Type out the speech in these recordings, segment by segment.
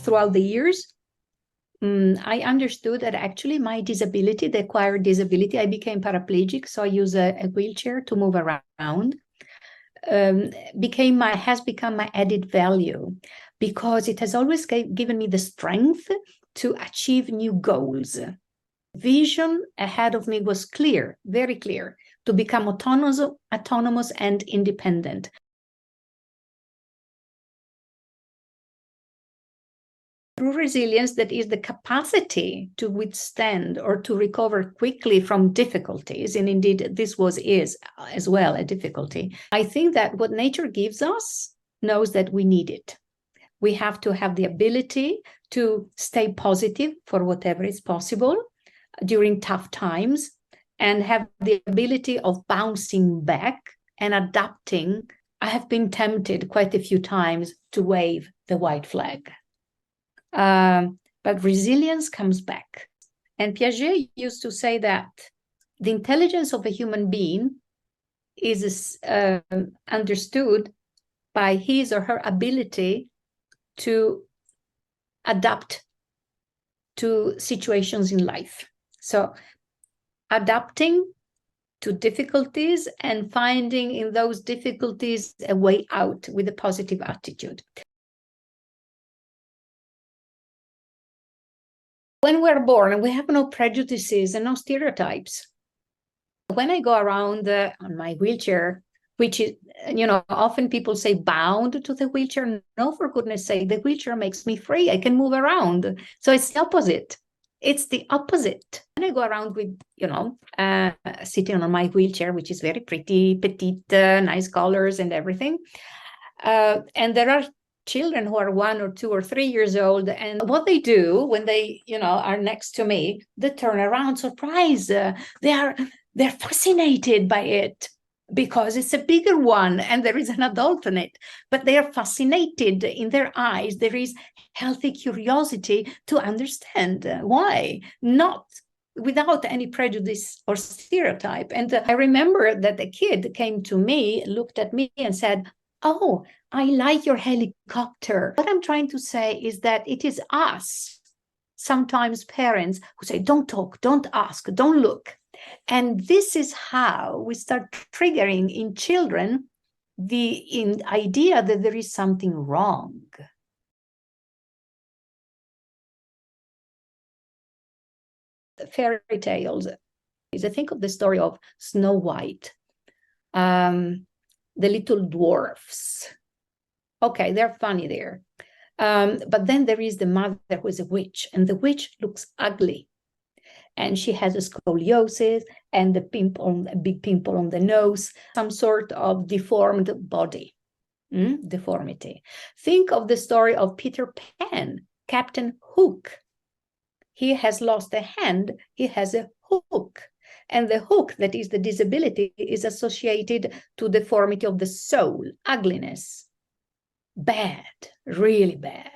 throughout the years, I understood that actually my disability, the acquired disability, I became paraplegic, so I use a wheelchair to move around, has become my added value, because it has always given me the strength to achieve new goals. Vision ahead of me was clear, very clear, to become autonomous and independent. True resilience, that is the capacity to withstand or to recover quickly from difficulties, and indeed this is as well a difficulty. I think that what nature gives us knows that we need it. We have to have the ability to stay positive for whatever is possible during tough times, and have the ability of bouncing back and adapting. I have been tempted quite a few times to wave the white flag. But resilience comes back. And Piaget used to say that the intelligence of a human being is understood by his or her ability to adapt to situations in life. So adapting to difficulties and finding in those difficulties a way out with a positive attitude. When we're born, we have no prejudices and no stereotypes. When I go around on my wheelchair, which is, often people say bound to the wheelchair. No, for goodness sake, the wheelchair makes me free. I can move around. So it's the opposite. It's the opposite. When I go around with, sitting on my wheelchair, which is very pretty, petite, nice colors and everything. And there are children who are 1 or 2 or 3 years old, and what they do when they, are next to me, they turn around, surprised. They're fascinated by it because it's a bigger one and there is an adult in it, but they are fascinated. In their eyes, there is healthy curiosity to understand why, not without any prejudice or stereotype. And I remember that a kid came to me, looked at me and said, "Oh, I like your helicopter." What I'm trying to say is that it is us, sometimes parents, who say, "Don't talk, don't ask, don't look." And this is how we start triggering in children the idea that there is something wrong. Fairy tales. I think of the story of Snow White, the little dwarfs. Okay, they're funny there. But then there is the mother who is a witch, and the witch looks ugly. And she has a scoliosis and a big pimple on the nose, some sort of deformed body, deformity. Think of the story of Peter Pan, Captain Hook. He has lost a hand, he has a hook. And the hook, that is the disability, is associated to deformity of the soul, ugliness. Bad, really bad.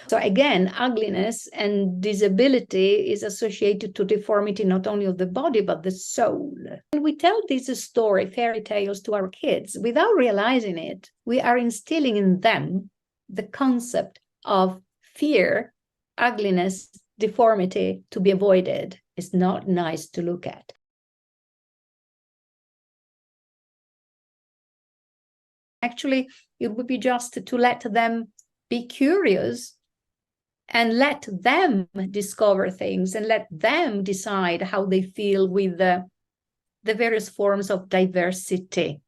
So again, ugliness and disability is associated to deformity not only of the body, but the soul. When we tell this story, fairy tales, to our kids, without realizing it, we are instilling in them the concept of fear, ugliness, deformity to be avoided. Is not nice to look at. Actually, it would be just to let them be curious and let them discover things and let them decide how they feel with the various forms of diversity,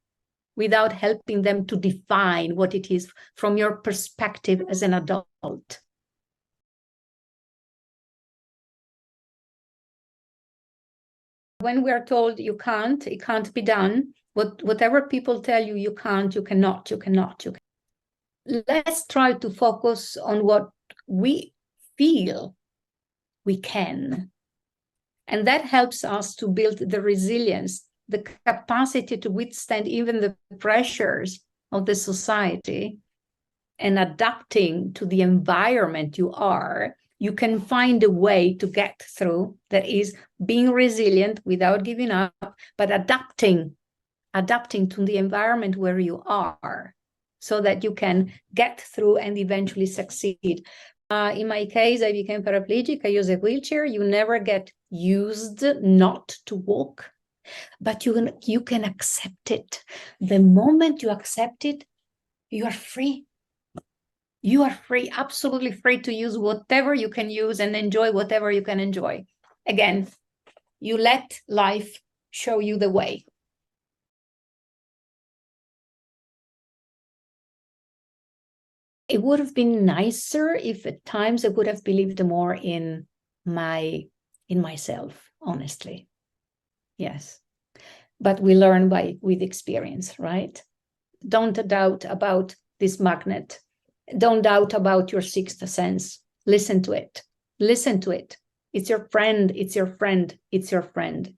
without helping them to define what it is from your perspective as an adult. When we are told it can't be done, whatever people tell you, you can't, you cannot. Let's try to focus on what we feel we can. And that helps us to build the resilience, the capacity to withstand even the pressures of the society, and adapting to the environment you are. You can find a way to get through, that is being resilient without giving up, but adapting to the environment where you are, so that you can get through and eventually succeed. In my case, I became paraplegic. I use a wheelchair. You never get used not to walk, but you can accept it. The moment you accept it, you are free. You are free, absolutely free to use whatever you can use and enjoy whatever you can enjoy. Again, you let life show you the way. It would have been nicer if at times I would have believed more in myself, honestly. Yes. But we learn with experience, right? Don't doubt about this magnet. Don't doubt about your sixth sense. Listen to it. Listen to it. It's your friend. It's your friend. It's your friend.